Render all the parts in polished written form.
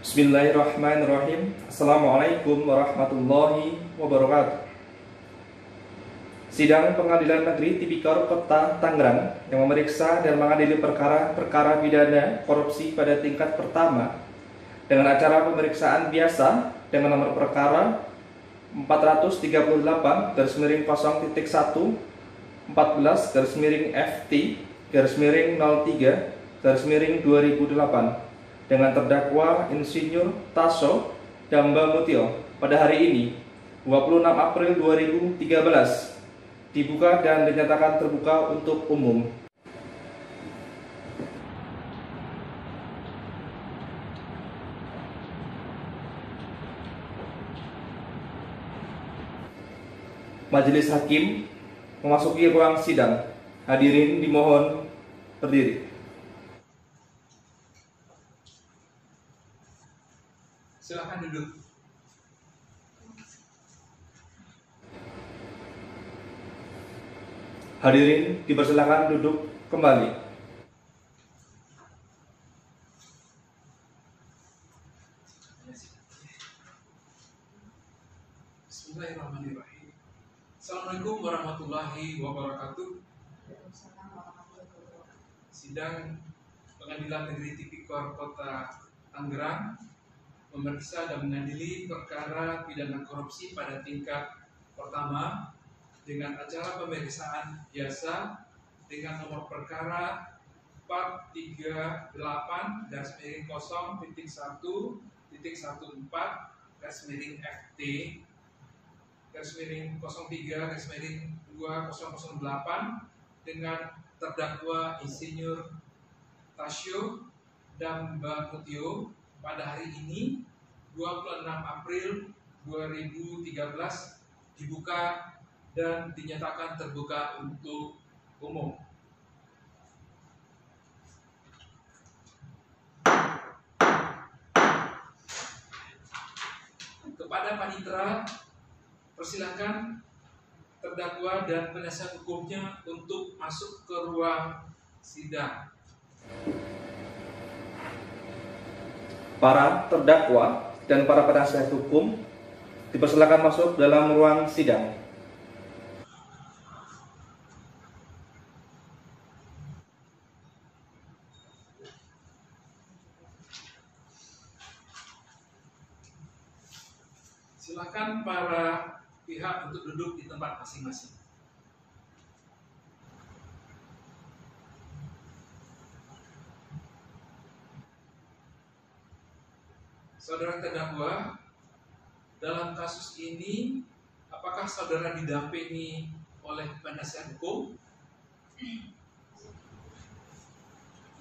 Bismillahirrahmanirrahim. Assalamualaikum warahmatullahi wabarakatuh. Sidang Pengadilan Negeri Tipikor Kota Tangerang yang memeriksa dan mengadili perkara pidana korupsi pada tingkat pertama dengan acara pemeriksaan biasa dengan nomor perkara 438/0FT/03/2008 dengan terdakwa Insinyur Tasyo Dambamutio pada hari ini 26 April 2013 dibuka dan dinyatakan terbuka untuk umum. Majelis Hakim memasuki ruang sidang. Hadirin dimohon berdiri. Silakan duduk. Hadirin dipersilakan duduk kembali. Bismillahirrahmanirrahim. Assalamualaikum warahmatullahi wabarakatuh. Sidang Pengadilan Negeri Tipikor Kota Tangerang memeriksa dan mengadili perkara pidana korupsi pada tingkat pertama dengan acara pemeriksaan biasa dengan nomor perkara 438/1.1/FT/03/2008 dengan terdakwa Insinyur Tasyo Dambamutio pada hari ini 26 April 2013 dibuka dan dinyatakan terbuka untuk umum. Kepada panitera, persilakan terdakwa dan penasihat hukumnya untuk masuk ke ruang sidang. Para terdakwa dan para penasihat hukum dipersilakan masuk dalam ruang sidang. Silakan para pihak untuk duduk di tempat masing-masing. Saudara terdakwa, dalam kasus ini apakah saudara didampingi oleh penasihat hukum?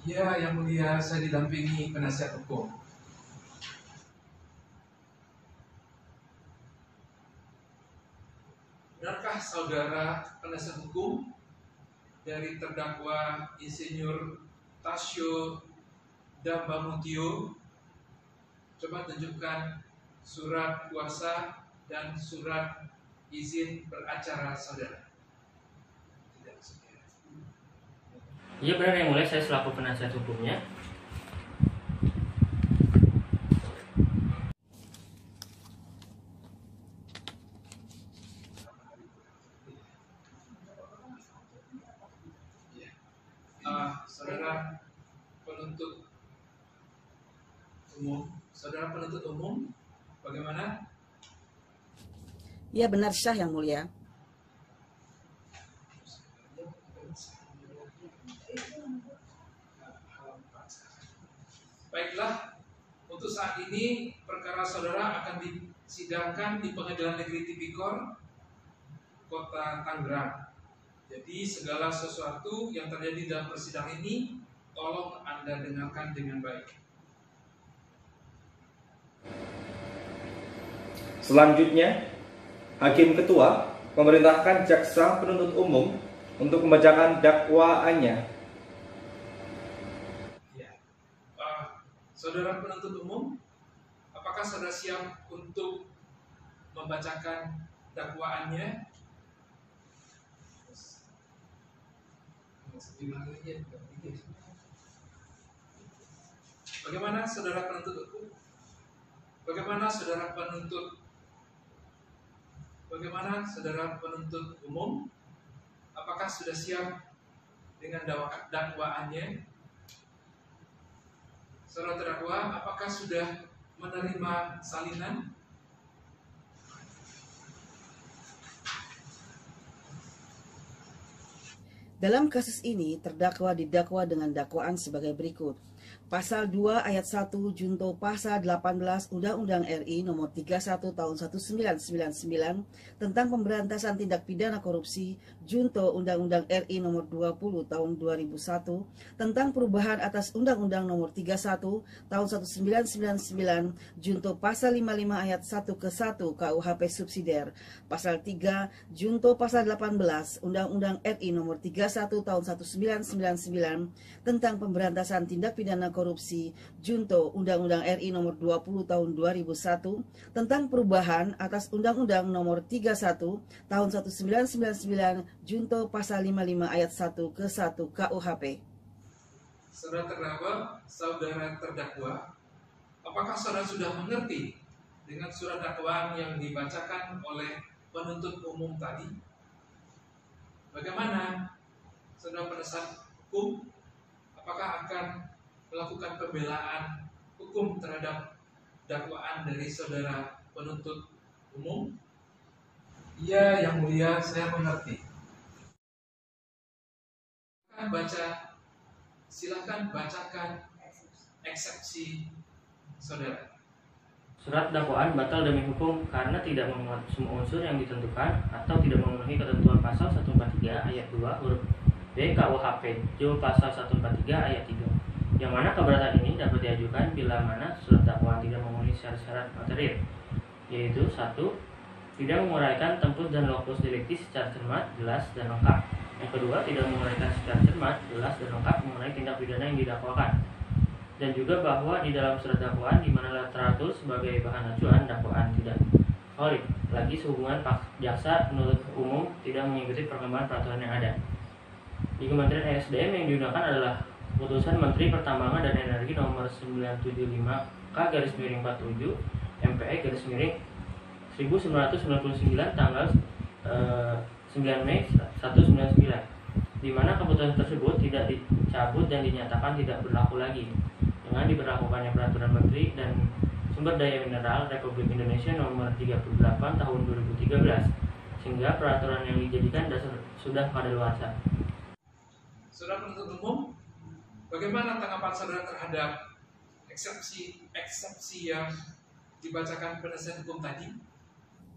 Ya, yang mulia, saya didampingi penasihat hukum. Benarkah saudara penasihat hukum dari terdakwa Insinyur Tasyo Dambamutio? Coba tunjukkan surat kuasa dan surat izin beracara saudara. Iya benar yang mulia, saya selaku penasihat hukumnya. Saudara penuntut umum, bagaimana? Ya benar sah yang mulia. Baiklah, untuk saat ini perkara saudara akan disidangkan di Pengadilan Negeri Tipikor Kota Tangerang. Jadi segala sesuatu yang terjadi dalam persidangan ini tolong Anda dengarkan dengan baik. Selanjutnya, Hakim Ketua memerintahkan Jaksa Penuntut Umum untuk membacakan dakwaannya. Ya. Saudara penuntut umum, apakah saudara siap untuk membacakan dakwaannya? Bagaimana saudara penuntut umum? Bagaimana saudara penuntut umum? Apakah sudah siap dengan dakwaannya? Saudara terdakwa, apakah sudah menerima salinan? Dalam kasus ini, terdakwa didakwa dengan dakwaan sebagai berikut. Pasal 2 ayat 1 junto pasal 18 Undang-Undang RI nomor 31 tahun 1999 tentang pemberantasan tindak pidana korupsi, junto Undang-Undang RI nomor 20 tahun 2001 tentang perubahan atas Undang-Undang nomor 31 tahun 1999, junto pasal 55 ayat 1 ke 1 KUHP subsidiar, pasal 3 junto pasal 18 Undang-Undang RI nomor 31 tahun 1999 tentang pemberantasan tindak pidana korupsi, junto Undang-Undang RI nomor 20 tahun 2001 tentang perubahan atas Undang-Undang nomor 31 tahun 1999, junto pasal 55 ayat 1 ke 1 KUHP. Saudara terdakwa, apakah saudara sudah mengerti dengan surat dakwaan yang dibacakan oleh penuntut umum tadi? Bagaimana saudara penasihat hukum? Apakah akan melakukan pembelaan hukum terhadap dakwaan dari saudara penuntut umum? Iya, Yang Mulia, saya mengerti. Silakan bacakan eksepsi saudara. Surat dakwaan batal demi hukum karena tidak memuat semua unsur yang ditentukan atau tidak memenuhi ketentuan pasal 143 ayat 2 huruf B KUHP junto pasal 143 ayat 3. Yang mana keberatan ini dapat diajukan bila mana surat dakwaan tidak memenuhi syarat-syarat material, yaitu 1. Tidak menguraikan tempus dan lokus delikti secara cermat, jelas, dan lengkap. Yang kedua, tidak menguraikan secara cermat, jelas, dan lengkap mengenai tindak pidana yang didakwakan. Dan juga bahwa di dalam surat dakwaan di mana literatur sebagai bahan acuan dakwaan tidak valid, lagi sehubungan jaksa penuntut umum tidak mengikuti perkembangan peraturan yang ada. Di Kementerian ESDM yang digunakan adalah Putusan Menteri Pertambangan dan Energi nomor 975K/47 MPE/1999 tanggal 9 Mei 1999, di mana keputusan tersebut tidak dicabut dan dinyatakan tidak berlaku lagi dengan diberlakukannya Peraturan Menteri dan Sumber Daya Mineral Republik Indonesia nomor 38 tahun 2013, sehingga peraturan yang dijadikan dasar sudah kadaluarsa. Saudara penuntut umum, bagaimana tanggapan saudara terhadap eksepsi yang dibacakan penasihat hukum tadi?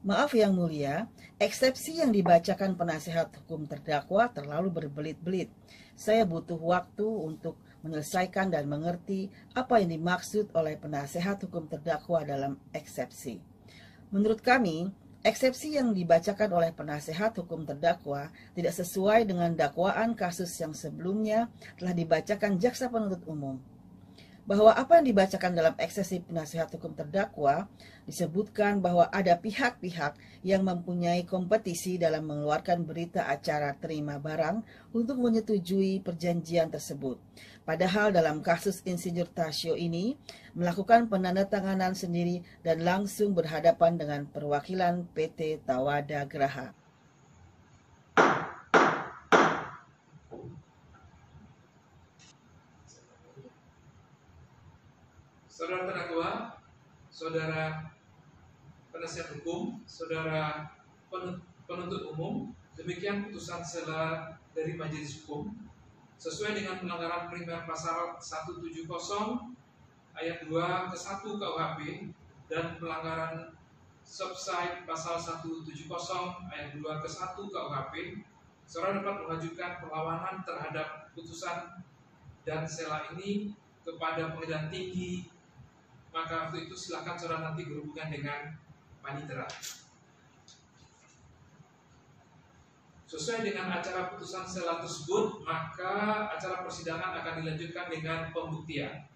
Maaf Yang Mulia, eksepsi yang dibacakan penasihat hukum terdakwa terlalu berbelit-belit. Saya butuh waktu untuk menyelesaikan dan mengerti apa yang dimaksud oleh penasihat hukum terdakwa dalam eksepsi. Menurut kami, eksepsi yang dibacakan oleh penasihat hukum terdakwa tidak sesuai dengan dakwaan kasus yang sebelumnya telah dibacakan jaksa penuntut umum. Bahwa apa yang dibacakan dalam eksepsi penasihat hukum terdakwa disebutkan bahwa ada pihak-pihak yang mempunyai kompetisi dalam mengeluarkan berita acara terima barang untuk menyetujui perjanjian tersebut. Padahal dalam kasus Insinyur Tasyo ini melakukan penandatanganan sendiri dan langsung berhadapan dengan perwakilan PT Tawada Graha. Saudara terdakwa, saudara penasihat hukum, saudara penuntut umum, demikian putusan sela dari Majelis Hukum sesuai dengan pelanggaran primer pasal 170 ayat 2 ke 1 KUHP dan pelanggaran subside pasal 170 ayat 2 ke 1 KUHP. Saudara dapat mengajukan perlawanan terhadap putusan dan sela ini kepada Pengadilan Tinggi. Maka waktu itu silakan saudara nanti berhubungan dengan panitera. Sesuai dengan acara putusan sela tersebut, maka acara persidangan akan dilanjutkan dengan pembuktian.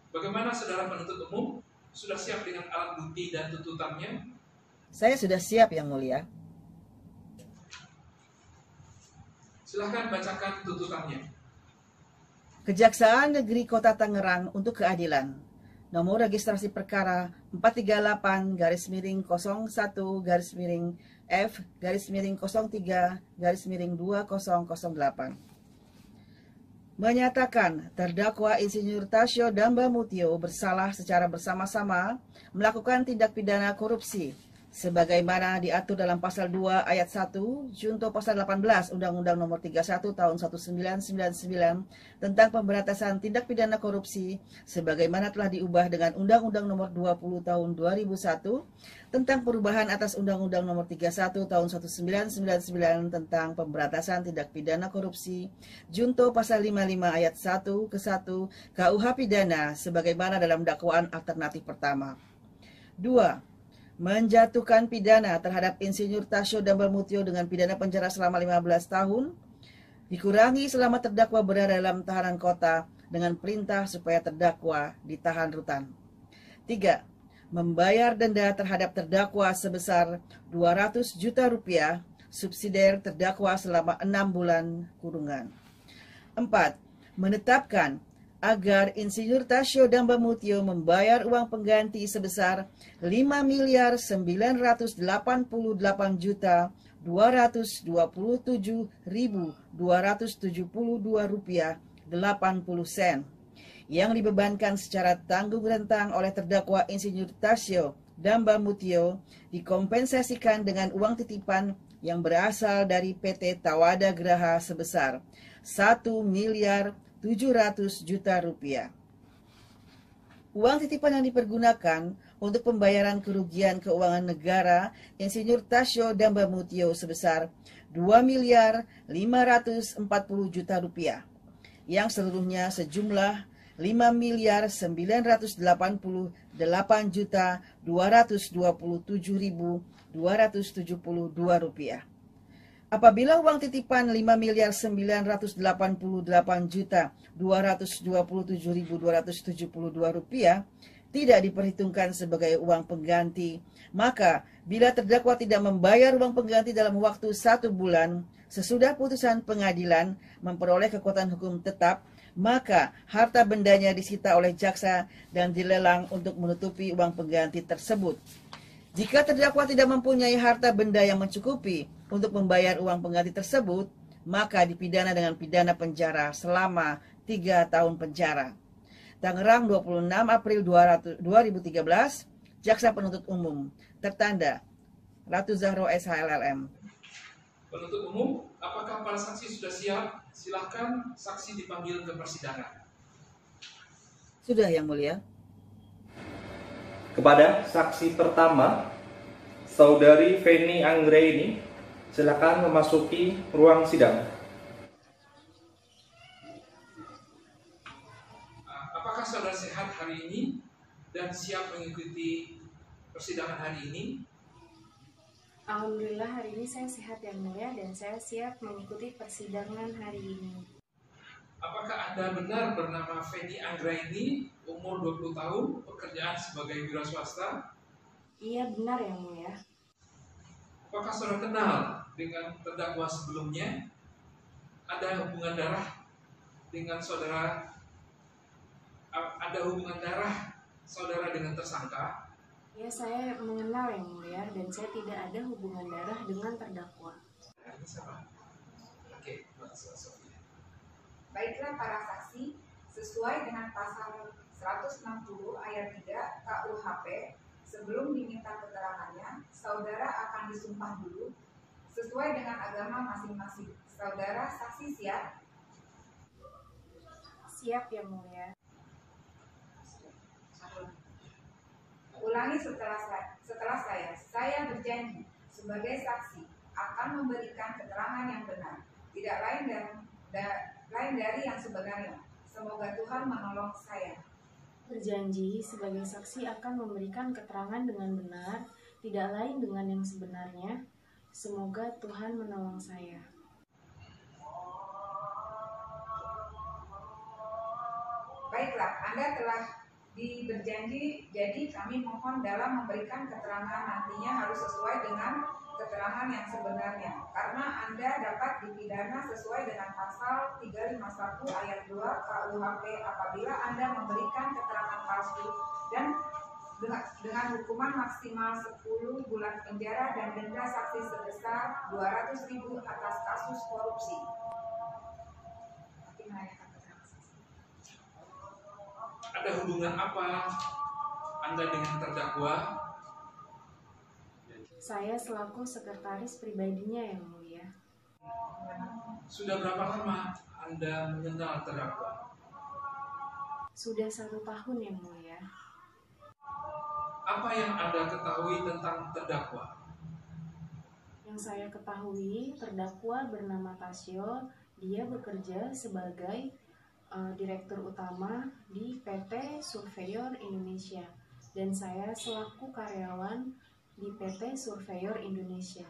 Bagaimana saudara penuntut umum? Sudah siap dengan alat bukti dan tuntutannya? Saya sudah siap Yang Mulia. Silakan bacakan tuntutannya. Kejaksaan Negeri Kota Tangerang untuk keadilan. nomor registrasi perkara 438-01-F-03-2008. Menyatakan terdakwa Insinyur Tasyo Dambamutio bersalah secara bersama-sama melakukan tindak pidana korupsi sebagaimana diatur dalam pasal 2 ayat 1 junto pasal 18 Undang-Undang Nomor 31 Tahun 1999 tentang pemberantasan tindak pidana korupsi sebagaimana telah diubah dengan Undang-Undang Nomor 20 Tahun 2001 tentang perubahan atas Undang-Undang Nomor 31 Tahun 1999 tentang pemberantasan tindak pidana korupsi junto pasal 55 ayat 1 ke 1 KUH pidana sebagaimana dalam dakwaan alternatif pertama. 2. Menjatuhkan pidana terhadap Insinyur Tasyo Dambamutio dengan pidana penjara selama 15 tahun, dikurangi selama terdakwa berada dalam tahanan kota dengan perintah supaya terdakwa ditahan rutan. 3. Membayar denda terhadap terdakwa sebesar 200 juta rupiah, subsidiar terdakwa selama 6 bulan kurungan. 4. Menetapkan agar Insinyur Tasyo Dambamutio membayar uang pengganti sebesar 5.988.227.272 rupiah 80 sen yang dibebankan secara tanggung rentang oleh terdakwa Insinyur Tasyo Dambamutio dikompensasikan dengan uang titipan yang berasal dari PT Tawada Graha sebesar 1.700.000.000 rupiah. Uang titipan yang dipergunakan untuk pembayaran kerugian keuangan negara Insinyur Tasyo Dambamutio sebesar 2.540.000.000 rupiah, yang seluruhnya sejumlah 5.928.227.272 rupiah. Apabila uang titipan 5.988.227.272 rupiah tidak diperhitungkan sebagai uang pengganti, maka bila terdakwa tidak membayar uang pengganti dalam waktu 1 bulan sesudah putusan pengadilan memperoleh kekuatan hukum tetap, maka harta bendanya disita oleh jaksa dan dilelang untuk menutupi uang pengganti tersebut. Jika terdakwa tidak mempunyai harta benda yang mencukupi untuk membayar uang pengganti tersebut, maka dipidana dengan pidana penjara selama 3 tahun penjara. Tangerang 26 April 2013, Jaksa Penuntut Umum, tertanda Ratu Zahro SHLLM. Penuntut umum, apakah para saksi sudah siap? Silakan saksi dipanggil ke persidangan. Sudah, Yang Mulia. Kepada saksi pertama, Saudari Feni Anggraini, silakan memasuki ruang sidang. Apakah saudara sehat hari ini dan siap mengikuti persidangan hari ini? Alhamdulillah hari ini saya sehat Yang Mulia dan saya siap mengikuti persidangan hari ini. Apakah Anda benar bernama Feni Anggraini, umur 20 tahun, pekerjaan sebagai wira swasta? Iya benar Yang Mulia. Apakah saudara kenal dengan terdakwa sebelumnya? Ada hubungan darah dengan saudara? Ada hubungan darah saudara dengan tersangka? Ya saya mengenal Yang Mulia dan saya tidak ada hubungan darah dengan terdakwa. Oke, makasih. Baiklah para saksi, sesuai dengan pasal 160 ayat 3 KUHP, sebelum diminta keterangannya, saudara akan disumpah dulu sesuai dengan agama masing-masing. Saudara saksi siap? Siap Yang Mulia. Ulangi setelah saya berjanji sebagai saksi akan memberikan keterangan yang benar, tidak lain dari yang sebenarnya. Semoga Tuhan menolong saya. Berjanji sebagai saksi akan memberikan keterangan dengan benar, tidak lain dengan yang sebenarnya. Semoga Tuhan menolong saya. Baiklah, Anda telah berjanji, jadi kami mohon dalam memberikan keterangan nantinya harus sesuai dengan keterangan yang sebenarnya, karena Anda dapat dipidana sesuai dengan pasal 351 ayat 2 KUHP apabila Anda memberikan keterangan palsu dan dengan hukuman maksimal 10 bulan penjara dan denda saksi sebesar 200.000 atas kasus korupsi. Ada hubungan apa Anda dengan terdakwa? Saya selaku sekretaris pribadinya yang mulia. Sudah berapa lama Anda mengenal terdakwa? Sudah 1 tahun yang mulia. Apa yang Anda ketahui tentang terdakwa? Yang saya ketahui, terdakwa bernama Tasyo. Dia bekerja sebagai direktur utama di PT Surveyor Indonesia. Dan saya selaku karyawan di PT Surveyor Indonesia.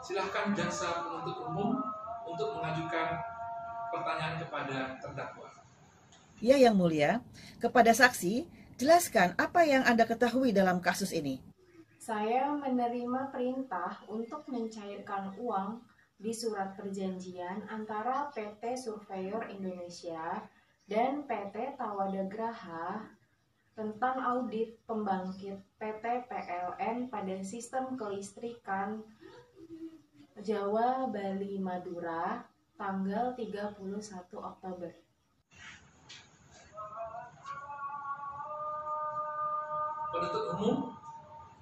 Silahkan jaksa penuntut umum untuk mengajukan pertanyaan kepada terdakwa. Ya, Yang Mulia, kepada saksi, jelaskan apa yang Anda ketahui dalam kasus ini. Saya menerima perintah untuk mencairkan uang di surat perjanjian antara PT Surveyor Indonesia dan PT Tawada Graha tentang audit pembangkit PT PLN pada sistem kelistrikan Jawa, Bali, Madura tanggal 31 Oktober. Penuntut umum,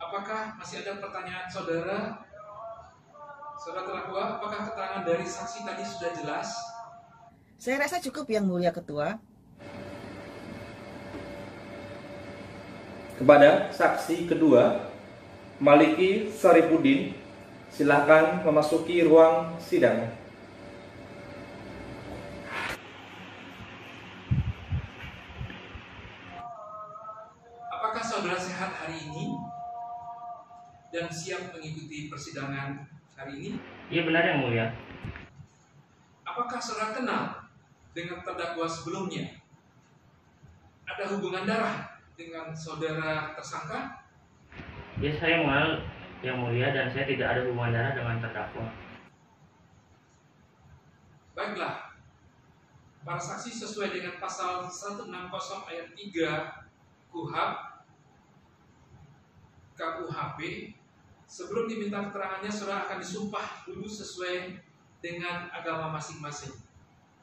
apakah masih ada pertanyaan saudara? Saudara terdakwa, apakah keterangan dari saksi tadi sudah jelas? Saya rasa cukup, Yang Mulia Ketua. Kepada saksi kedua, Maliki Saripudin, silakan memasuki ruang sidang. Apakah saudara sehat hari ini dan siap mengikuti persidangan hari ini? Iya benar Yang Mulia. Apakah saudara kenal dengan terdakwa sebelumnya? Ada hubungan darah dengan saudara tersangka? Ya, saya mengenal Yang Mulia dan saya tidak ada hubungan darah dengan terdakwa. Baiklah, para saksi sesuai dengan pasal 160 ayat 3 KUHP, sebelum diminta keterangannya, saudara akan disumpah dulu sesuai dengan agama masing-masing.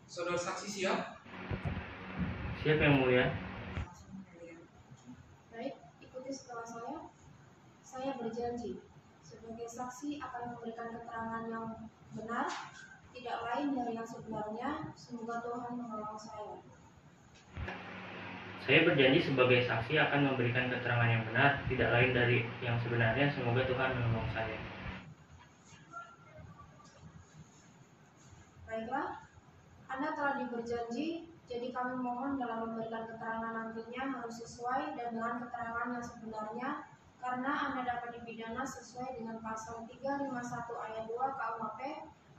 Saudara saksi siap? Siap Yang Mulia. Baik, ikuti setelah saya. Saya berjanji sebagai saksi akan memberikan keterangan yang benar, tidak lain dari yang sebenarnya. Semoga Tuhan menolong saya. Saya berjanji sebagai saksi akan memberikan keterangan yang benar, tidak lain dari yang sebenarnya. Semoga Tuhan menolong saya. Baiklah, Anda telah diberjanji, jadi kami mohon dalam memberikan keterangan nantinya harus sesuai dan dengan keterangan yang sebenarnya, karena Anda dapat dipidana sesuai dengan pasal 351 ayat 2 KUHP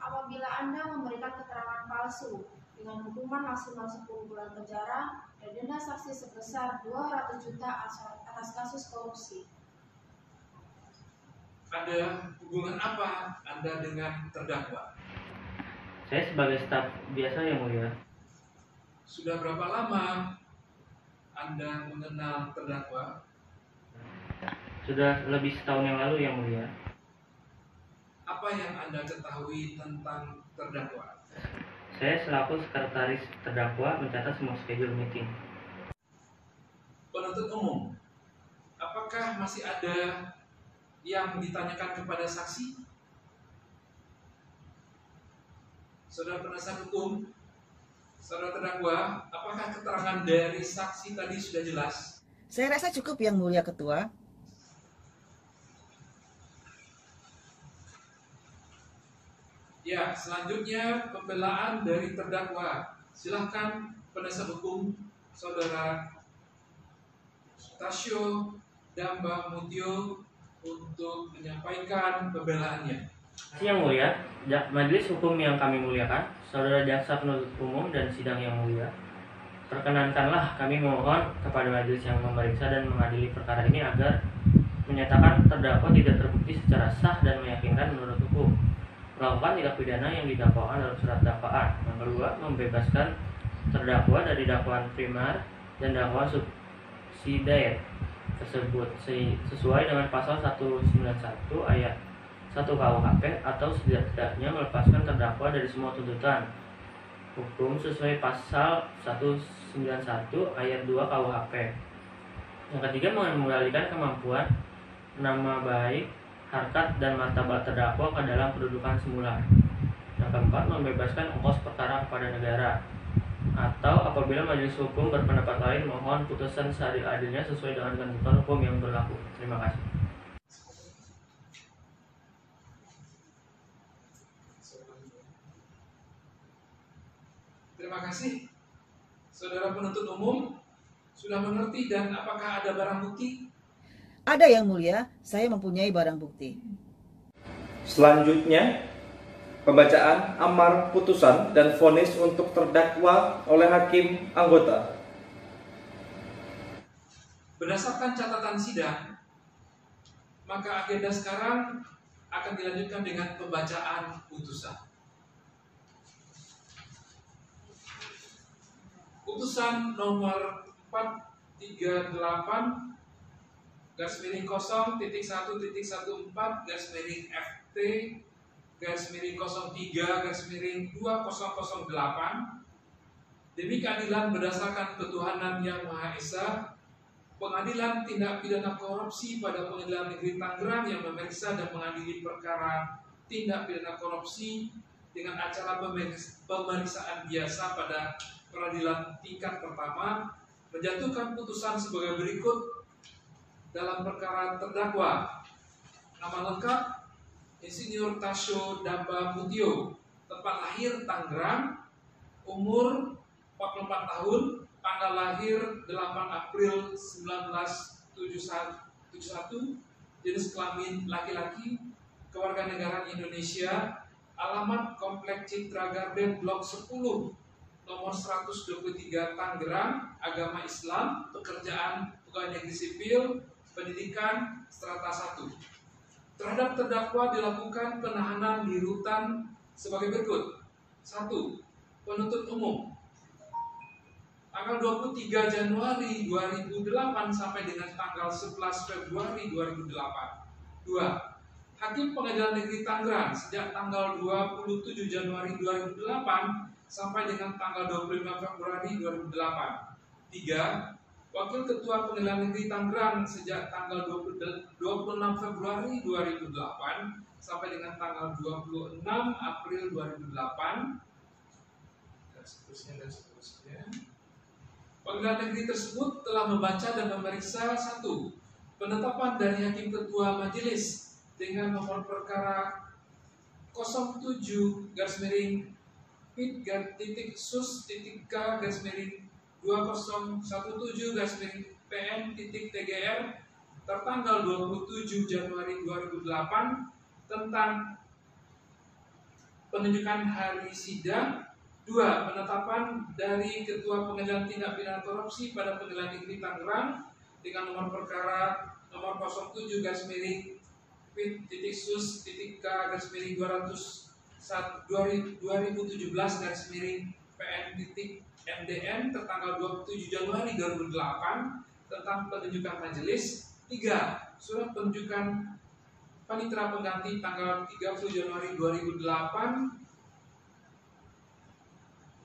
apabila Anda memberikan keterangan palsu dengan hukuman maksimal 10 bulan penjara dan denda saksi sebesar 200 juta atas kasus korupsi. Ada hubungan apa Anda dengan terdakwa? Saya sebagai staf biasa Yang Mulia. Sudah berapa lama Anda mengenal terdakwa? Sudah lebih setahun yang lalu Yang Mulia. Apa yang Anda ketahui tentang terdakwa? Saya selaku sekretaris terdakwa mencatat semua schedule meeting. Penuntut umum, apakah masih ada yang ditanyakan kepada saksi? Saudara penasihat hukum, saudara terdakwa, apakah keterangan dari saksi tadi sudah jelas? Saya rasa cukup, Yang Mulia Ketua. Ya, selanjutnya pembelaan dari terdakwa. Silahkan penasihat hukum saudara Tasyo Damba Mutio untuk menyampaikan pembelaannya. Yang Mulia, majelis hukum yang kami muliakan, saudara jaksa penuntut umum dan sidang yang mulia, perkenankanlah kami mohon kepada majelis yang memeriksa dan mengadili perkara ini agar menyatakan terdakwa tidak terbukti secara sah dan meyakinkan menurut hukum melakukan tindak pidana yang didakwakan dalam surat dakwaan. Yang kedua, membebaskan terdakwa dari dakwaan primer dan dakwa subsidiar tersebut sesuai dengan pasal 191 ayat 1 KUHP atau setidaknya melepaskan terdakwa dari semua tuntutan hukum sesuai pasal 191 ayat 2 KUHP. Yang ketiga, mengendalikan kemampuan, nama baik, harkat, dan martabat terdakwa ke dalam kedudukan semula. Yang keempat, membebaskan ongkos perkara kepada negara, atau apabila majelis hukum berpendapat lain, mohon putusan seadil-adilnya sesuai dengan ketentuan hukum yang berlaku. Terima kasih. Terima kasih. Saudara penuntut umum sudah mengerti dan apakah ada barang bukti? Ada yang mulia, saya mempunyai barang bukti. Selanjutnya, pembacaan amar putusan dan vonis untuk terdakwa oleh hakim anggota. Berdasarkan catatan sidang, maka agenda sekarang akan dilanjutkan dengan pembacaan putusan. Putusan nomor 438-0.FT-03-03-2008 demi keadilan berdasarkan ketuhanan yang Maha Esa, Pengadilan Tindak Pidana Korupsi pada Pengadilan Negeri Tangerang yang memeriksa dan mengadili perkara tindak pidana korupsi dengan acara pemeriksaan biasa pada peradilan tingkat pertama menjatuhkan putusan sebagai berikut dalam perkara terdakwa. Nama lengkap Insinyur Tasyo Damba Mutio, tempat lahir Tangerang, umur 44 tahun, tanggal lahir 8 April 1971, jenis kelamin laki-laki, kewarganegaraan Indonesia, alamat Komplek Citra Garden Blok 10, nomor 123 Tangerang, agama Islam, pekerjaan pegawai negeri sipil, pendidikan strata 1. Terhadap terdakwa dilakukan penahanan di rutan sebagai berikut. 1. Penuntut umum tanggal 23 Januari 2008 sampai dengan tanggal 11 Februari 2008. 2. Hakim Pengadilan Negeri Tangerang sejak tanggal 27 Januari 2008 sampai dengan tanggal 25 Februari 2008. 3. Wakil Ketua Pengadilan Negeri Tangerang sejak tanggal 26 Februari 2008 sampai dengan tanggal 26 April 2008 dan seterusnya. Pengadilan negeri tersebut telah membaca dan memeriksa 1. Penetapan dari Hakim Ketua Majelis dengan nomor perkara 07-K-2017-PN-TGR tertanggal 27 Januari 2008 tentang penunjukan hari sidang. 2. Penetapan dari Ketua Pengadilan Tindak Pidana Korupsi pada Pengadilan Negeri Tangerang dengan nomor perkara nomor 07-K-2017-PN-MDN tertanggal 27 Januari 2008 tentang penunjukan majelis. 3. Surat penunjukan panitera pengganti tanggal 30 Januari 2008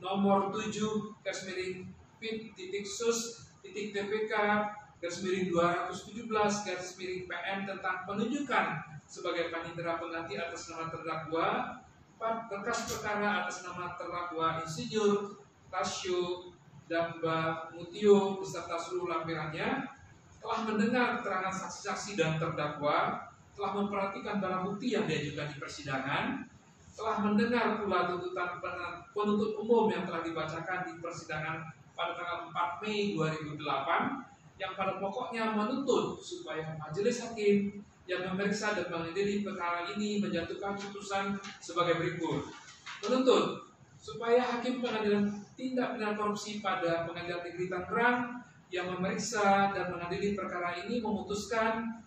nomor 7-Pit-Sus-TPK-217-PN tentang penunjukan sebagai panitera pengganti atas nama terdakwa. 4. Berkas perkara atas nama terdakwa Insinyur Tasyo Damba Mutio beserta seluruh lampirannya, telah mendengar keterangan saksi-saksi dan terdakwa, telah memperhatikan barang bukti yang diajukan di persidangan, telah mendengar pula tuntutan penuntut umum yang telah dibacakan di persidangan pada tanggal 4 Mei 2008 yang pada pokoknya menuntut supaya majelis hakim yang memeriksa dan mengadili perkara ini menjatuhkan putusan sebagai berikut. Menuntut supaya Hakim Pengadilan Tindak Pidana Korupsi pada Pengadilan Negeri Tangerang yang memeriksa dan mengadili perkara ini memutuskan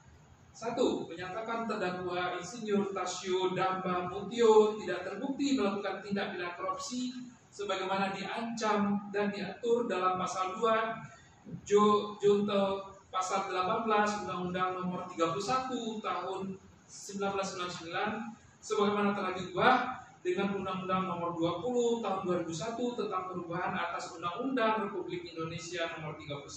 1. Menyatakan terdakwa Insinyur Tasyo Damba Mutio tidak terbukti melakukan tindak pidana korupsi sebagaimana diancam dan diatur dalam pasal 2 Junto pasal 18 Undang-Undang Nomor 31 Tahun 1999 sebagaimana telah diubah dengan Undang-Undang Nomor 20 Tahun 2001 tentang perubahan atas Undang-Undang Republik Indonesia Nomor 31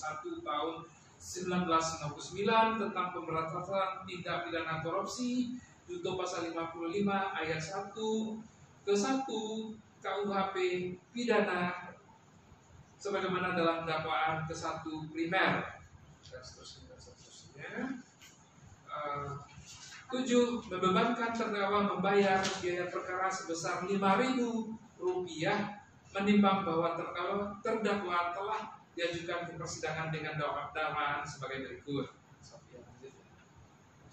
Tahun 1999 tentang pemberantasan tindak pidana korupsi, junto pasal 55 ayat 1 ke 1 KUHP pidana sebagaimana dalam dakwaan ke-1 primer dan seterusnya. 7. Membebankan terdakwa membayar biaya perkara sebesar Rp5.000 menimbang bahwa terdakwa telah diajukan ke persidangan dengan dakwaan sebagai berikut.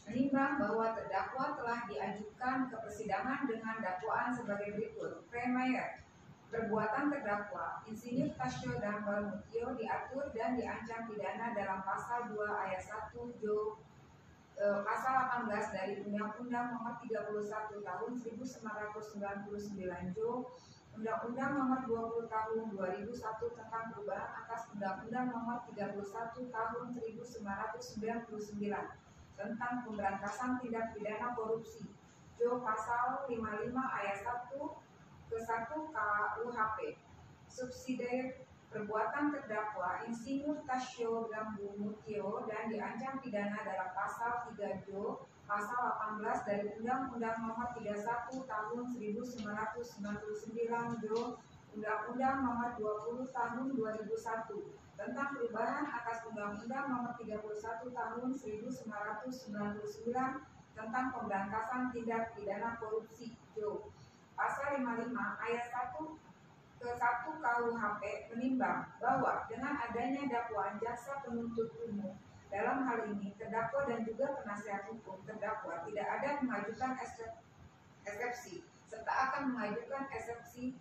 Menimbang bahwa terdakwa telah diajukan ke persidangan dengan dakwaan sebagai berikut. Premier, perbuatan terdakwa Insinyur Tasyo Dambal Mutio diatur dan diancam pidana dalam pasal 2 ayat 1 Jo pasal 18 dari Undang-Undang Nomor 31 Tahun 1999 Jo, Undang-Undang Nomor 20 Tahun 2001 tentang perubahan atas Undang-Undang Nomor 31 Tahun 1999 tentang pemberantasan tindak pidana korupsi Jo pasal 55 ayat 1 ke 1 KUHP. Subsidiar perbuatan terdakwa Insinyur Tasyo Dambal Mutio dan diancam pidana dalam pasal 3 Jo pasal 18 dari Undang-Undang Nomor 31 Tahun 1999 Jo, Undang-Undang Nomor 20 Tahun 2001 tentang perubahan atas Undang-Undang Nomor 31 Tahun 1999 tentang pemberantasan tindak pidana korupsi Jo. Pasal 55 ayat 1 ke 1 KUHP menimbang bahwa dengan adanya dakwaan jaksa penuntut umum dalam hal ini terdakwa dan juga penasihat hukum terdakwa tidak ada mengajukan eksepsi serta akan mengajukan eksepsi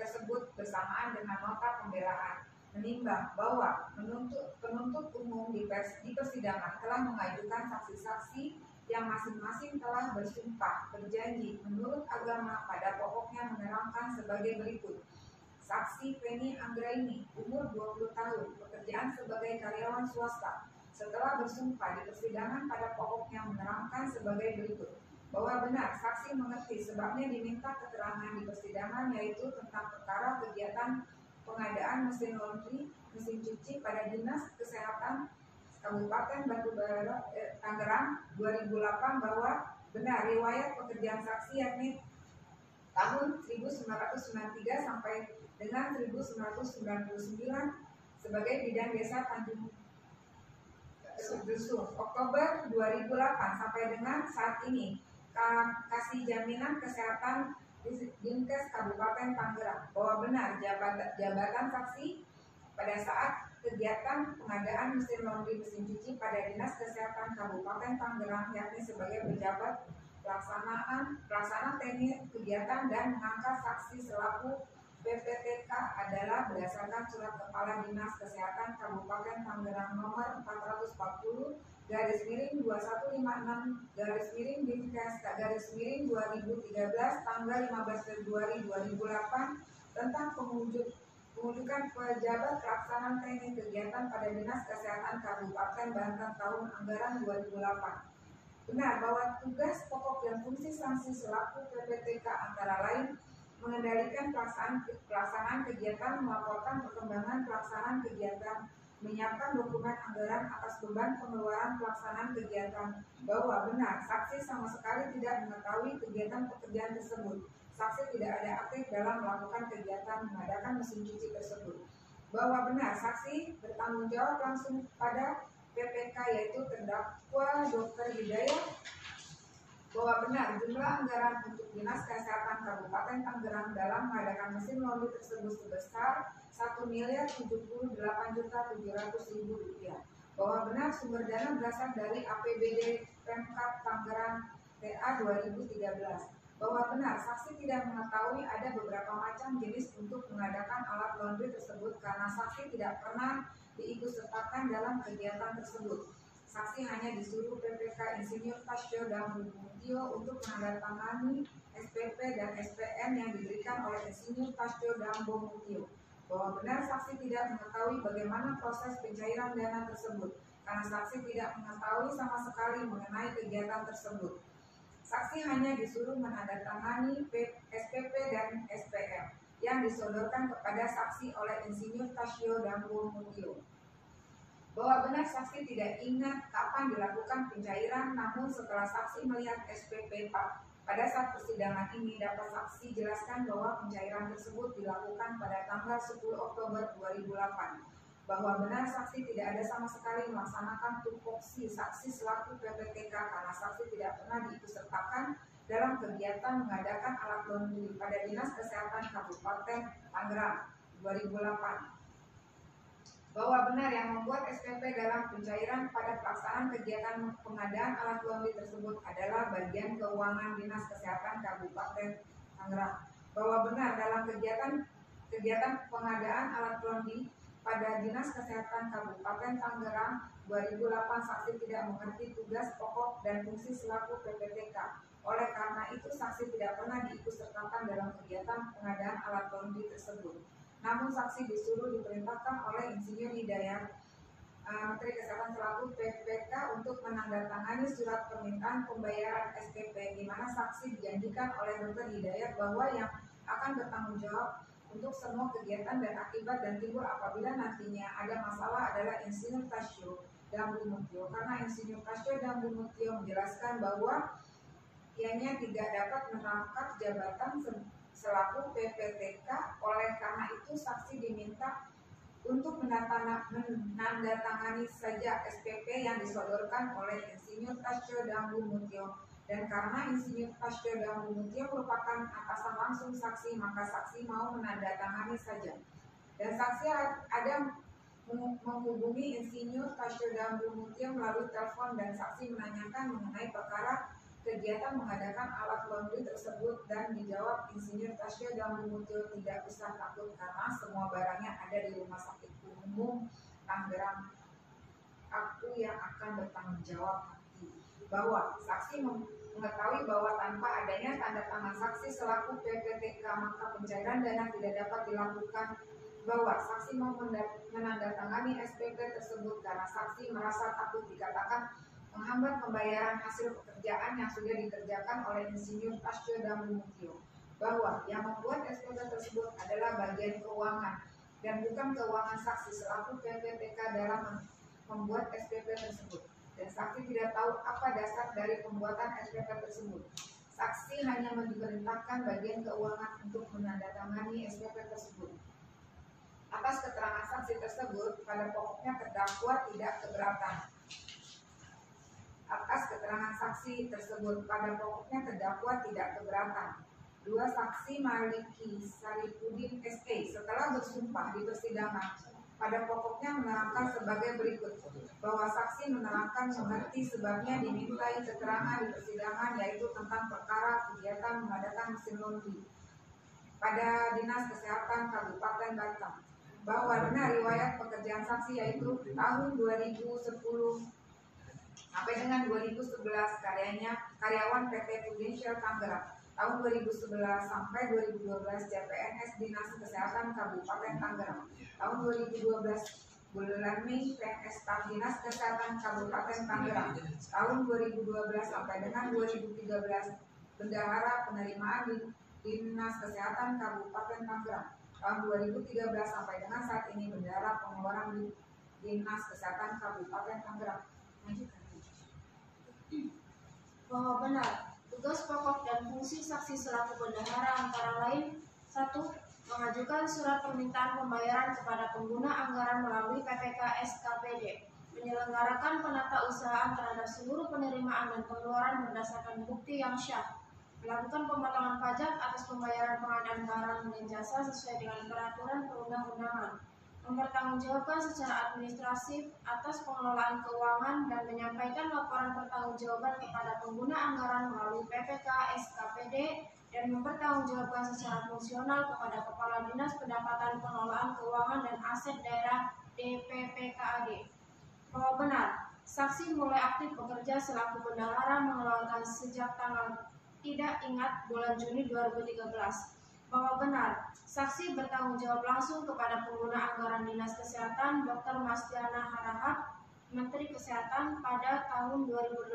tersebut bersamaan dengan nota pembelaan. Menimbang bahwa penuntut umum di persidangan telah mengajukan saksi-saksi yang masing-masing telah bersumpah berjanji menurut agama pada pokoknya menerangkan sebagai berikut. Saksi Feni Anggraini, umur 20 tahun, pekerjaan sebagai karyawan swasta, setelah bersumpah di persidangan pada pokoknya menerangkan sebagai berikut, bahwa benar saksi mengerti sebabnya diminta keterangan di persidangan yaitu tentang perkara kegiatan pengadaan mesin laundry, mesin cuci pada Dinas Kesehatan Kabupaten Batubara, Tangerang 2008 bahwa benar riwayat pekerjaan saksi yakni tahun 1993 sampai dengan 1999 sebagai bidan desa Tanjung Desung. Oktober 2008 sampai dengan saat ini kasih jaminan kesehatan Dinkes Kabupaten Tangerang bahwa benar jabatan saksi pada saat kegiatan pengadaan mesin laundry mesin cuci pada Dinas Kesehatan Kabupaten Tangerang yakni sebagai pejabat pelaksana teknis kegiatan dan mengangkat saksi selaku PPTK adalah berdasarkan surat Kepala Dinas Kesehatan Kabupaten Tangerang nomor 440 _2156 _Dinkes _2013 tanggal 15 Februari 2008 tentang penunjukan pejabat pelaksanaan teknis kegiatan pada Dinas Kesehatan Kabupaten Banten tahun anggaran 2008. Benar bahwa tugas pokok dan fungsi sanksi selaku PPTK antara lain mengendalikan pelaksanaan kegiatan, melaporkan perkembangan pelaksanaan kegiatan, menyiapkan dokumen anggaran atas beban pengeluaran pelaksanaan kegiatan, bahwa benar saksi sama sekali tidak mengetahui kegiatan pekerjaan tersebut. Saksi tidak ada aktif dalam melakukan kegiatan mengadakan mesin cuci tersebut. Bahwa benar saksi bertanggung jawab langsung pada PPK yaitu terdakwa Dr. Hidayat, bahwa benar jumlah anggaran untuk Dinas Kesehatan Kabupaten Tangerang dalam mengadakan mesin laundry tersebut sebesar Rp1.008.700.000. Bahwa benar sumber dana berasal dari APBD Pemkab Tangerang TA 2013. Bahwa benar saksi tidak mengetahui ada beberapa macam jenis untuk mengadakan alat laundry tersebut karena saksi tidak pernah diikutsertakan dalam kegiatan tersebut. Saksi hanya disuruh PPK Insinyur Tasyo Dambal Mutio untuk menandatangani SPP dan SPN yang diberikan oleh Insinyur Tasyo Dambal Mutio. bahwa benar saksi tidak mengetahui bagaimana proses pencairan dana tersebut, karena saksi tidak mengetahui sama sekali mengenai kegiatan tersebut. Saksi hanya disuruh menandatangani SPP dan SPM yang disodorkan kepada saksi oleh Insinyur Tasyo Danggu Mutio. Bahwa benar saksi tidak ingat kapan dilakukan pencairan, namun setelah saksi melihat SPP pada saat persidangan ini dapat saksi jelaskan bahwa pencairan tersebut dilakukan pada tanggal 10 Oktober 2008. Bahwa benar saksi tidak ada sama sekali melaksanakan tupoksi saksi selaku PPTK karena saksi tidak pernah diikutsertakan dalam kegiatan mengadakan alat laundry pada Dinas Kesehatan Kabupaten Tangerang 2008. Bahwa benar yang membuat SPP dalam pencairan pada pelaksanaan kegiatan pengadaan alat laundry tersebut adalah bagian keuangan Dinas Kesehatan Kabupaten Tangerang. Bahwa benar dalam kegiatan pengadaan alat laundry pada Dinas Kesehatan Kabupaten Tangerang 2008 saksi tidak mengerti tugas pokok dan fungsi selaku PPTK. Oleh karena itu saksi tidak pernah diikutsertakan dalam kegiatan pengadaan alat laundry tersebut. Namun saksi disuruh diperintahkan oleh Insinyur Hidayat Menteri Kesehatan selaku PPK untuk menandatangani surat permintaan pembayaran SPP, di mana saksi dijanjikan oleh Dr. Hidayat bahwa yang akan bertanggung jawab untuk semua kegiatan dan akibat dan timbul apabila nantinya ada masalah adalah Insinyur Tasyo Danggu Mutio, karena Insinyur Tasyo Danggu Mutio menjelaskan bahwa ianya tidak dapat merangkap jabatan selaku PPTK. Oleh karena itu saksi diminta untuk menandatangani saja SPP yang disodorkan oleh Insinyur Tasyo Danggu Mutio. Dan karena Insinyur Tasyo Danggu Mutio merupakan atasan langsung saksi, maka saksi mau menandatangani saja. Dan saksi ada menghubungi Insinyur Tasyo Danggu Mutio melalui telepon dan saksi menanyakan mengenai perkara kegiatan mengadakan alat laundry tersebut, dan dijawab Insinyur Tasyo Danggu Mutio tidak usah takut karena semua barangnya ada di Rumah Sakit Umum Tangerang. Aku yang akan bertanggung jawab nanti. Bahwa saksi mengetahui bahwa tanpa adanya tanda tangan saksi selaku PPTK maka pencairan dana tidak dapat dilakukan. Bahwa saksi mau menandatangani SPP tersebut karena saksi merasa takut dikatakan menghambat pembayaran hasil pekerjaan yang sudah dikerjakan oleh Insinyur Tasyo Danggu Mutio. Bahwa yang membuat SPP tersebut adalah bagian keuangan dan bukan keuangan saksi selaku PPTK dalam membuat SPP tersebut. Dan saksi tidak tahu apa dasar dari pembuatan SPP tersebut. Saksi hanya diperintahkan bagian keuangan untuk menandatangani SPP tersebut. Atas keterangan saksi tersebut, pada pokoknya terdakwa tidak keberatan. Atas keterangan saksi tersebut, pada pokoknya terdakwa tidak keberatan. Dua saksi Maliki Saripudin SE setelah bersumpah di persidangan pada pokoknya menerangkan sebagai berikut, bahwa saksi menerangkan mengerti sebabnya dimintai keterangan di persidangan, yaitu tentang perkara kegiatan mengadakan mesin laundry pada Dinas Kesehatan Kabupaten Batam. Bahwa benar riwayat pekerjaan saksi yaitu tahun 2010 sampai dengan 2011 karyawan PT Prudential Tangerang, tahun 2011 sampai 2012 CPNS Dinas Kesehatan Kabupaten Tangerang, tahun 2012 bulan Mei PNS Staf Dinas Kesehatan Kabupaten Tangerang, tahun 2012 sampai dengan 2013 bendahara penerimaan di Dinas Kesehatan Kabupaten Tangerang, tahun 2013 sampai dengan saat ini bendahara pengeluaran di Dinas Kesehatan Kabupaten Tangerang. Bahwa benar tugas pokok dan fungsi saksi selaku bendahara antara lain: 1. Mengajukan surat permintaan pembayaran kepada pengguna anggaran melalui PPK SKPD, menyelenggarakan penatausahaan terhadap seluruh penerimaan dan pengeluaran berdasarkan bukti yang syah, melakukan pemotongan pajak atas pembayaran pengadaan barang dan jasa sesuai dengan peraturan perundang-undangan, mempertanggungjawabkan secara administratif atas pengelolaan keuangan dan menyampaikan laporan pertanggungjawaban kepada pengguna anggaran melalui PPK SKPD, dan mempertanggungjawabkan secara fungsional kepada Kepala Dinas Pendapatan Pengelolaan Keuangan dan Aset Daerah DPPKAD. Bahwa benar saksi mulai aktif bekerja selaku bendahara mengeluarkan sejak tanggal tidak ingat bulan Juni 2013. bahwa benar saksi bertanggung jawab langsung kepada pengguna anggaran Dinas Kesehatan Dr. Masdiana Harahap, Menteri Kesehatan pada tahun 2008,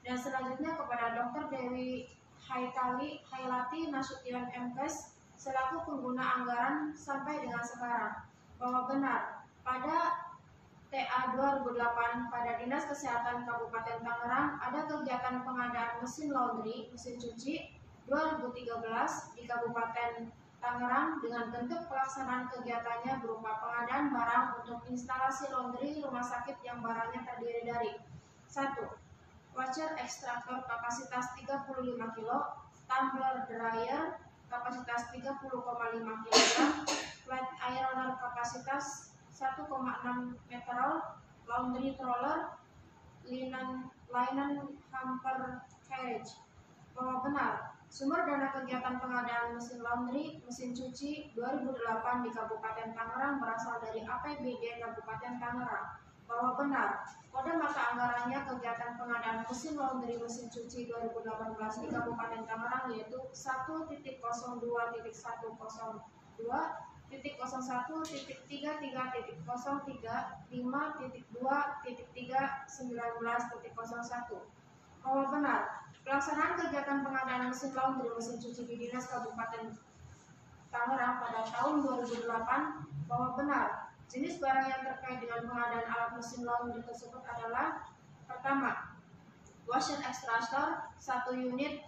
dan selanjutnya kepada Dr. Dewi Hailati Nasution MKes selaku pengguna anggaran sampai dengan sekarang, bahwa benar pada TA 2008 pada Dinas Kesehatan Kabupaten Tangerang ada kegiatan pengadaan mesin laundry, mesin cuci 2013 di Kabupaten Tangerang dengan bentuk pelaksanaan kegiatannya berupa pengadaan barang untuk instalasi laundry rumah sakit yang barangnya terdiri dari 1. Washer ekstraktor kapasitas 35 kg, tumbler dryer kapasitas 30,5 kg, flat ironer kapasitas 1,6 meteral, laundry troller, linen hamper carriage. Bahwa benar, sumber dana kegiatan pengadaan mesin laundry, mesin cuci 2008 di Kabupaten Tangerang berasal dari APBD Kabupaten Tangerang. Bahwa benar, kode mata anggarannya kegiatan pengadaan mesin laundry, mesin cuci 2018 di Kabupaten Tangerang yaitu 1.01.1.03.03.03.19.01. Bahwa benar, pelaksanaan kegiatan pengadaan mesin laundry, mesin cuci di Dinas Kabupaten Tangerang pada tahun 2008, bahwa benar, jenis barang yang terkait dengan pengadaan alat mesin laundry tersebut adalah: pertama, washer extractor 1 unit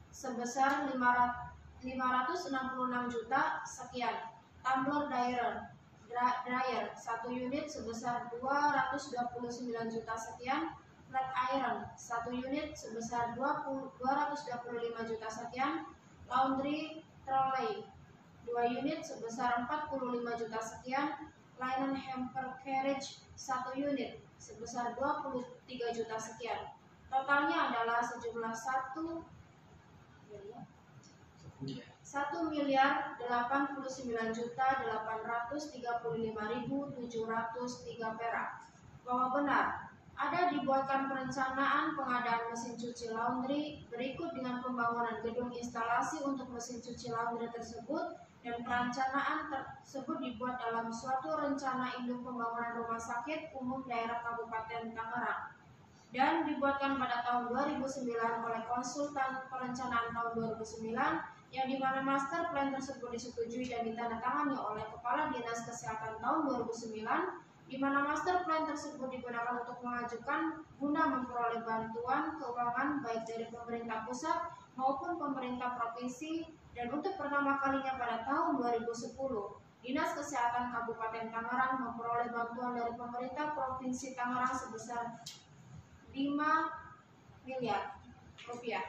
sebesar 566 juta sekian, tumbler dryer 1 unit sebesar 229 juta sekian, flat iron 1 unit sebesar 225 juta sekian, laundry trolley 2 unit sebesar 45 juta sekian, linen hamper carriage 1 unit sebesar 23 juta sekian. Totalnya adalah sejumlah 1.089.835.703 perak. Bahwa benar, ada dibuatkan perencanaan pengadaan mesin cuci laundry berikut dengan pembangunan gedung instalasi untuk mesin cuci laundry tersebut, dan perencanaan tersebut dibuat dalam suatu rencana induk pembangunan rumah sakit umum daerah Kabupaten Tangerang dan dibuatkan pada tahun 2009 oleh konsultan perencanaan tahun 2009, yang dimana master plan tersebut disetujui dan ditandatangani oleh Kepala Dinas Kesehatan tahun 2009, di mana master plan tersebut digunakan untuk mengajukan guna memperoleh bantuan keuangan baik dari pemerintah pusat maupun pemerintah provinsi, dan untuk pertama kalinya pada tahun 2010 Dinas Kesehatan Kabupaten Tangerang memperoleh bantuan dari pemerintah Provinsi Tangerang sebesar 5 miliar rupiah.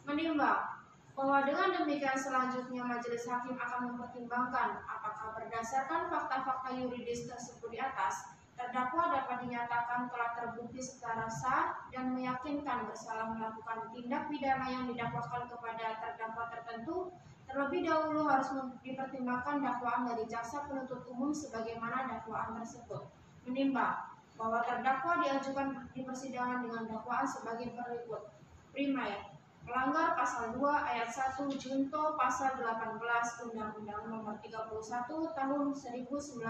Menimbang bahwa dengan demikian selanjutnya majelis hakim akan mempertimbangkan apakah berdasarkan fakta-fakta yuridis tersebut di atas, terdakwa dapat dinyatakan telah terbukti secara sah dan meyakinkan bersalah melakukan tindak pidana yang didakwakan kepada terdakwa tertentu. Terlebih dahulu harus dipertimbangkan dakwaan dari jaksa penuntut umum sebagaimana dakwaan tersebut. Menimbang bahwa terdakwa diajukan di persidangan dengan dakwaan sebagai berikut. Prima, melanggar pasal 2 ayat 1 junto pasal 18 Undang-Undang Nomor 31 Tahun 1999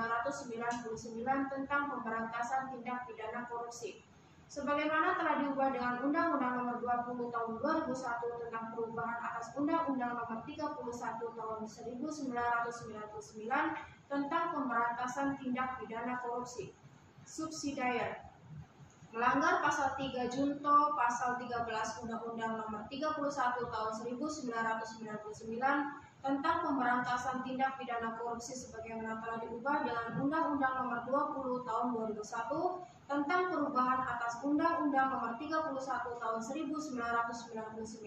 tentang pemberantasan tindak pidana korupsi, sebagaimana telah diubah dengan Undang-Undang Nomor 20 Tahun 2001 tentang perubahan atas Undang-Undang Nomor 31 Tahun 1999 tentang pemberantasan tindak pidana korupsi. Subsidiary, melanggar pasal 3 junto pasal 13 Undang-Undang Nomor 31 Tahun 1999 tentang pemberantasan tindak pidana korupsi sebagaimana telah diubah dengan Undang-Undang Nomor 20 Tahun 2001 tentang perubahan atas Undang-Undang Nomor 31 Tahun 1999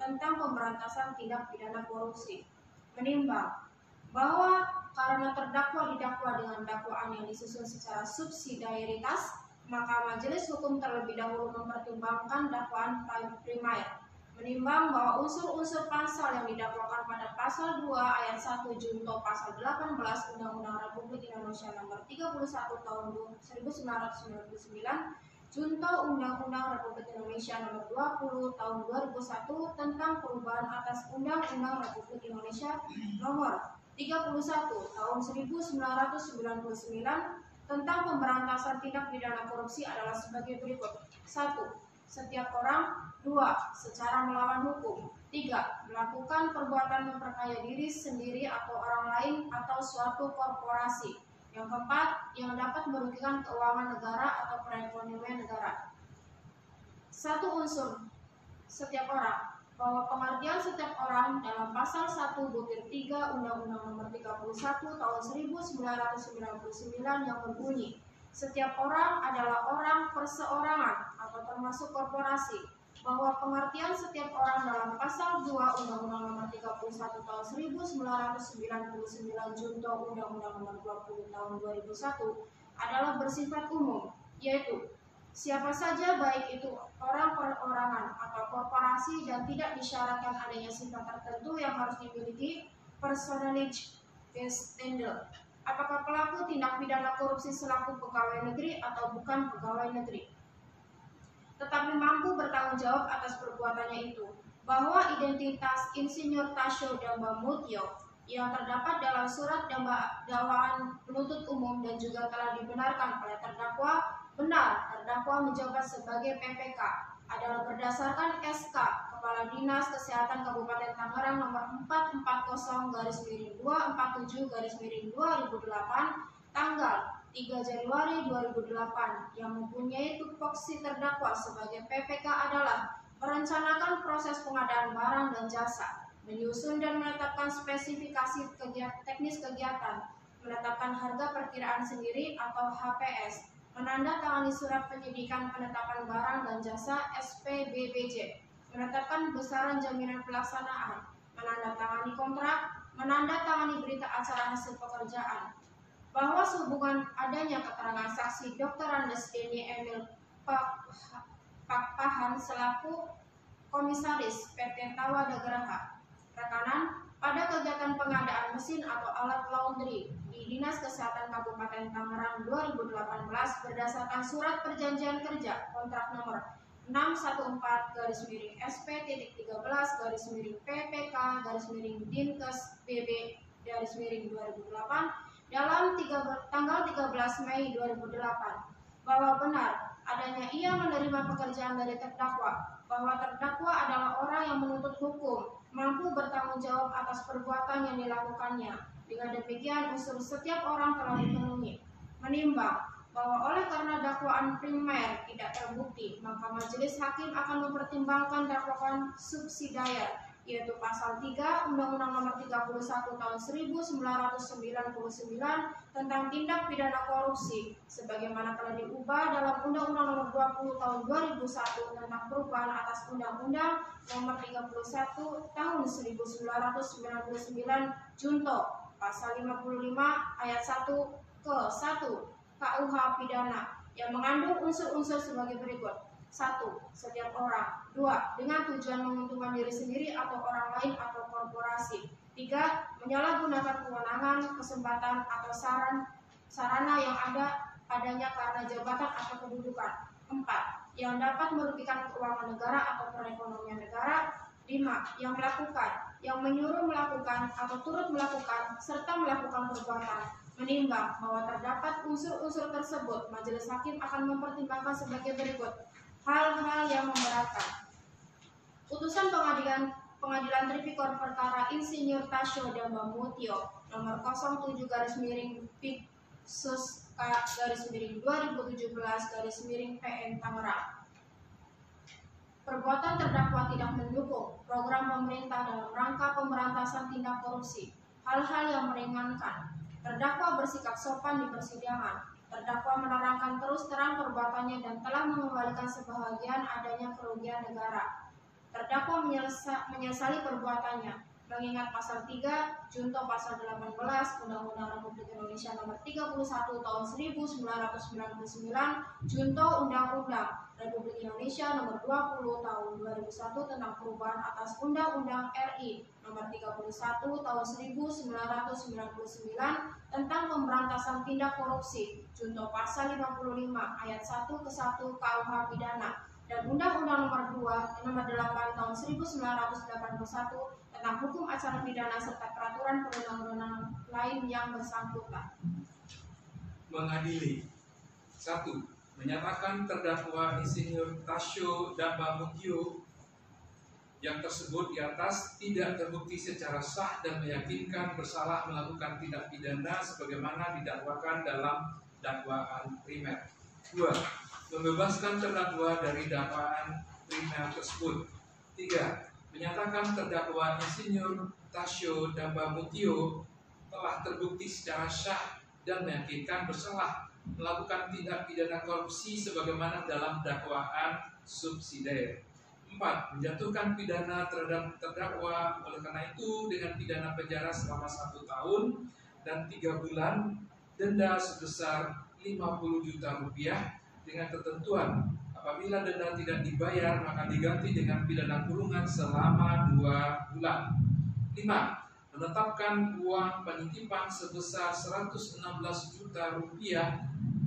tentang pemberantasan tindak pidana korupsi. Menimbang bahwa karena terdakwa didakwa dengan dakwaan yang disusun secara subsidiaritas, maka majelis hukum terlebih dahulu mempertimbangkan dakwaan primer. Menimbang bahwa unsur-unsur pasal yang didakwakan pada pasal 2 ayat 1 junto pasal 18 Undang-Undang Republik Indonesia Nomor 31 Tahun 1999 Junto Undang-Undang Republik Indonesia Nomor 20 Tahun 2001 tentang perubahan atas Undang-Undang Republik Indonesia Nomor 31 Tahun 1999 tentang pemberantasan tindak pidana korupsi adalah sebagai berikut. 1. Setiap orang. 2. Secara melawan hukum. 3. Melakukan perbuatan memperkaya diri sendiri atau orang lain atau suatu korporasi. Yang keempat, yang dapat merugikan keuangan negara atau perekonomian negara. 1 unsur setiap orang, bahwa pengertian setiap orang dalam pasal 1 butir 3 Undang-Undang Nomor 31 Tahun 1999 yang berbunyi, setiap orang adalah orang perseorangan atau termasuk korporasi. Bahwa pengertian setiap orang dalam pasal 2 Undang-Undang Nomor 31 Tahun 1999 junto Undang-Undang Nomor 20 Tahun 2001 adalah bersifat umum, yaitu siapa saja baik itu orang perorangan atau korporasi dan tidak disyaratkan adanya sifat tertentu yang harus dimiliki personality standard. Apakah pelaku tindak pidana korupsi selaku pegawai negeri atau bukan pegawai negeri, tetapi mampu bertanggung jawab atas perbuatannya itu. Bahwa identitas Insinyur Tasyo Damba Mutyo yang terdapat dalam surat dakwaan penuntut umum dan juga telah dibenarkan oleh terdakwa, benar terdakwa menjabat sebagai PPK adalah berdasarkan SK Kepala Dinas Kesehatan Kabupaten Tangerang nomor 440/247/2008 tanggal 3 Januari 2008 yang mempunyai tupoksi terdakwa sebagai PPK adalah merencanakan proses pengadaan barang dan jasa, menyusun dan menetapkan spesifikasi teknis kegiatan, menetapkan harga perkiraan sendiri atau HPS, menandatangani surat penyidikan penetapan barang dan jasa SPBBJ, menetapkan besaran jaminan pelaksanaan, menandatangani kontrak, menandatangani berita acara hasil pekerjaan. Bahwa sehubungan adanya keterangan saksi Dr. Andes Denny Emil Pakpahan selaku Komisaris PT Tawada Geraha Rekanan pada kegiatan pengadaan mesin atau alat laundry di Dinas Kesehatan Kabupaten Tangerang 2018 berdasarkan surat perjanjian kerja kontrak nomor 614-13-PPK-PPK-Dinkes BB-2008 dalam tanggal 13 Mei 2008 bahwa benar adanya ia menerima pekerjaan dari terdakwa, bahwa terdakwa adalah orang yang menuntut hukum, mampu bertanggung jawab atas perbuatan yang dilakukannya. Dengan demikian unsur setiap orang telah dipenuhi. Menimbang bahwa oleh karena dakwaan primer tidak terbukti, maka majelis hakim akan mempertimbangkan dakwaan subsidiar, yaitu pasal 3 Undang-Undang Nomor 31 Tahun 1999 tentang tindak pidana korupsi sebagaimana telah diubah dalam Undang-Undang Nomor 20 Tahun 2001 tentang perubahan atas Undang-Undang Nomor 31 Tahun 1999 junto pasal 55 ayat 1 ke 1 KUH pidana yang mengandung unsur-unsur sebagai berikut. 1. Setiap orang. 2. Dengan tujuan menguntungkan diri sendiri atau orang lain atau korporasi. 3. Menyalahgunakan kewenangan, kesempatan atau sarana yang ada padanya karena jabatan atau kedudukan. 4. Yang dapat merugikan keuangan negara atau perekonomian negara. 5. Yang melakukan, yang menyuruh melakukan atau turut melakukan serta melakukan perbuatan. Menimbang bahwa terdapat unsur-unsur tersebut, majelis hakim akan mempertimbangkan sebagai berikut. Hal-hal yang memberatkan. Putusan pengadilan Tipikor perkara Insinyur Tasyo Damba Mutyo nomor 07-K-2017-PN Tangerang. Perbuatan terdakwa tidak mendukung program pemerintah dalam rangka pemberantasan tindak korupsi. Hal-hal yang meringankan. Terdakwa bersikap sopan di persidangan. Terdakwa menerangkan terus terang perbuatannya dan telah mengembalikan sebahagian adanya kerugian negara. Terdakwa menyesali perbuatannya. mengingat pasal 3 junto pasal 18 Undang-Undang Republik Indonesia Nomor 31 Tahun 1999 junto Undang-Undang Republik Indonesia Nomor 20 Tahun 2001 tentang perubahan atas Undang-Undang RI Nomor 31 Tahun 1999 tentang pemberantasan tindak korupsi junto pasal 55 ayat 1 ke 1 KUH pidana dan Undang-Undang Nomor 8 Tahun 1981 tentang hukum acara pidana serta peraturan perundang-undangan lain yang bersangkutan. Mengadili. 1. Menyatakan terdakwa Insinyur Tasyo Damba Mutio yang tersebut di atas tidak terbukti secara sah dan meyakinkan bersalah melakukan tindak pidana sebagaimana didakwakan dalam dakwaan primer. 2. Membebaskan terdakwa dari dakwaan primer tersebut. 3. Menyatakan terdakwa Insinyur Tasyo Damba Mutio telah terbukti secara sah dan meyakinkan bersalah melakukan tindak pidana korupsi sebagaimana dalam dakwaan subsidiar. 4. Menjatuhkan pidana terhadap terdakwa oleh karena itu dengan pidana penjara selama 1 tahun dan 3 bulan, denda sebesar 50 juta rupiah dengan ketentuan apabila denda tidak dibayar maka diganti dengan pidana kurungan selama 2 bulan. 5. Menetapkan uang penitipan sebesar 116 juta rupiah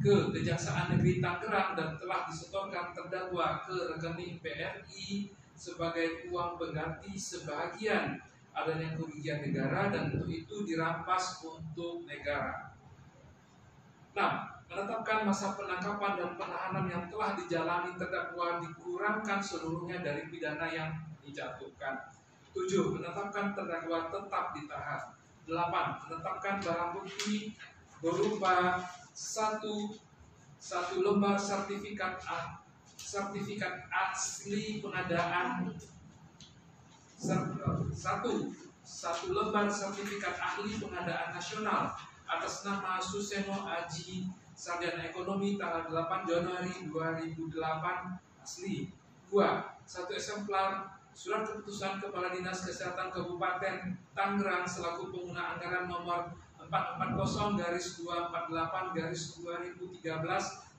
ke Kejaksaan Negeri Tangerang dan telah disetorkan terdakwa ke rekening BRI sebagai uang pengganti sebagian adanya kerugian negara dan untuk itu dirampas untuk negara. 6. Menetapkan masa penangkapan dan penahanan yang telah dijalani terdakwa dikurangkan seluruhnya dari pidana yang dijatuhkan. 7. Menetapkan terdakwa tetap ditahan. 8. Menetapkan barang bukti berupa satu lembar sertifikat asli pengadaan satu lembar sertifikat ahli pengadaan nasional atas nama Suseno Aji Sarjana Ekonomi tanggal 8 Januari 2008 asli. 2. Satu eksemplar surat keputusan Kepala Dinas Kesehatan Kabupaten Tangerang selaku pengguna anggaran nomor 440-248-2013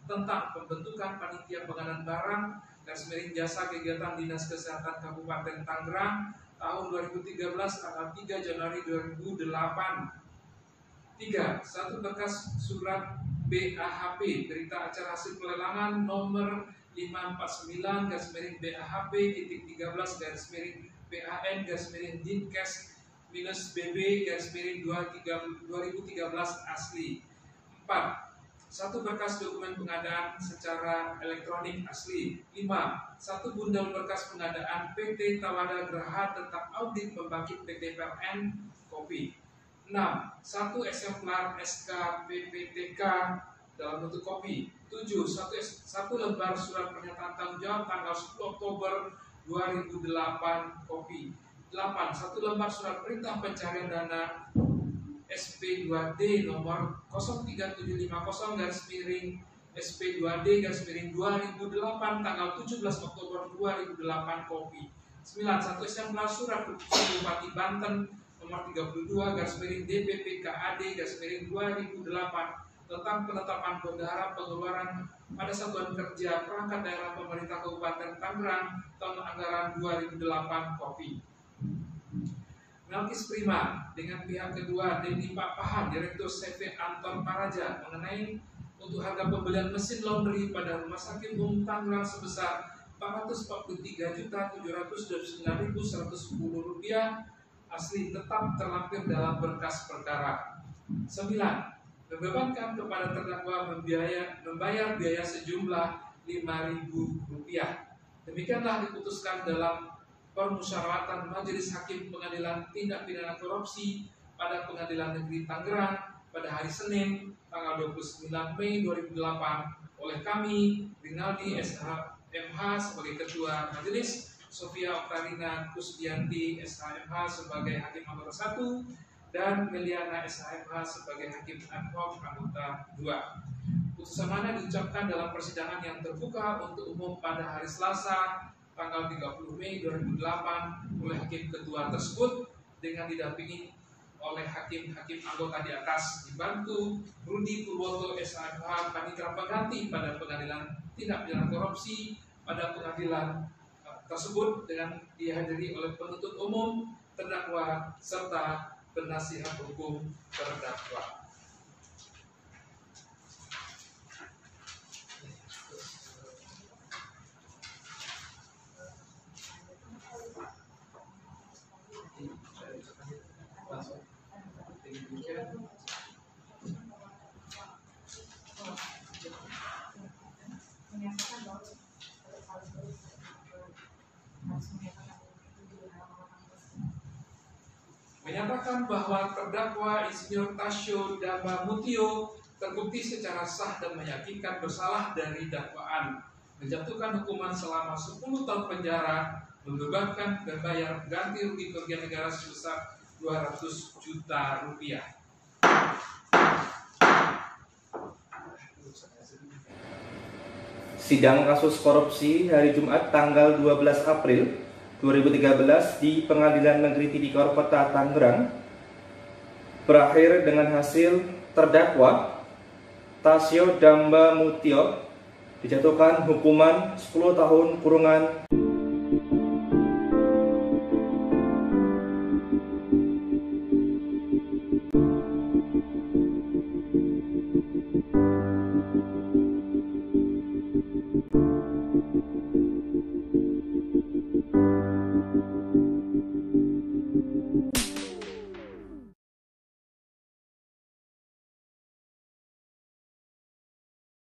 tentang pembentukan panitia pengadaan barang /jasa kegiatan Dinas Kesehatan Kabupaten Tangerang tahun 2013 tanggal 3 Januari 2008. 3. Satu berkas surat BAHP berita acara hasil pelelangan nomor 549-BAHP-13-BAN-Dinkes -BB-2013 asli. 4. Satu berkas dokumen pengadaan secara elektronik asli. 5. Satu bundel berkas pengadaan PT Tawada Graha tentang audit pembangkit PT PLN kopi. 6. Satu eksemplar SK PPTK dalam bentuk kopi. 7. Satu lembar surat pernyataan tanggung jawab tanggal 10 Oktober 2008 kopi. 8. Satu lembar surat perintah pencarian dana SP2D nomor 03750-SP2D-2008 tanggal 17 Oktober 2008 kopi. 9. Satu eksemplar surat keputusan Bupati Banten nomor 32/DPPKAD-2008 tentang penetapan bendahara pengeluaran pada satuan kerja perangkat daerah pemerintah Kabupaten Tangerang tahun anggaran 2008 kopi. Melkis Prima dengan pihak kedua Denny Papahan, Direktur CV Anton Paraja mengenai untuk harga pembelian mesin laundry pada Rumah Sakit Umum Tangerang sebesar Rp443.029.110 asli tetap terlampir dalam berkas perkara. 9. Membebankan kepada terdakwa membayar biaya sejumlah Rp5.000. Demikianlah diputuskan dalam permusyawaratan Majelis Hakim Pengadilan Tindak Pidana Korupsi pada Pengadilan Negeri Tangerang pada hari Senin tanggal 29 Mei 2008 oleh kami Rinaldi SHMH sebagai Ketua Majelis, Sofia Oktarina Kusdianti SHMH sebagai Hakim Anggota 1 dan Meliana SHMH sebagai Hakim Ad hoc Anggota 2. Putusan mana diucapkan dalam persidangan yang terbuka untuk umum pada hari Selasa tanggal 30 Mei 2008 oleh Hakim Ketua tersebut dengan didampingi oleh hakim-hakim anggota di atas, dibantu Rudi Purwoto SMH Panitra Pengganti pada pengadilan tindak pidana korupsi pada pengadilan tersebut dengan dihadiri oleh penuntut umum, terdakwa serta penasihat hukum terdakwa. Menyatakan bahwa terdakwa Insinyur Tasyo Damba Mutio terbukti secara sah dan meyakinkan bersalah dari dakwaan, menjatuhkan hukuman selama 10 tahun penjara, membebankan dan bayar ganti rugi kerugian negara sebesar 200 juta rupiah. Sidang kasus korupsi hari Jumat tanggal 12 April 2013 di Pengadilan Negeri Tipikor Kota Tangerang berakhir dengan hasil terdakwa Tasyo Damba Mutio dijatuhkan hukuman 10 tahun kurungan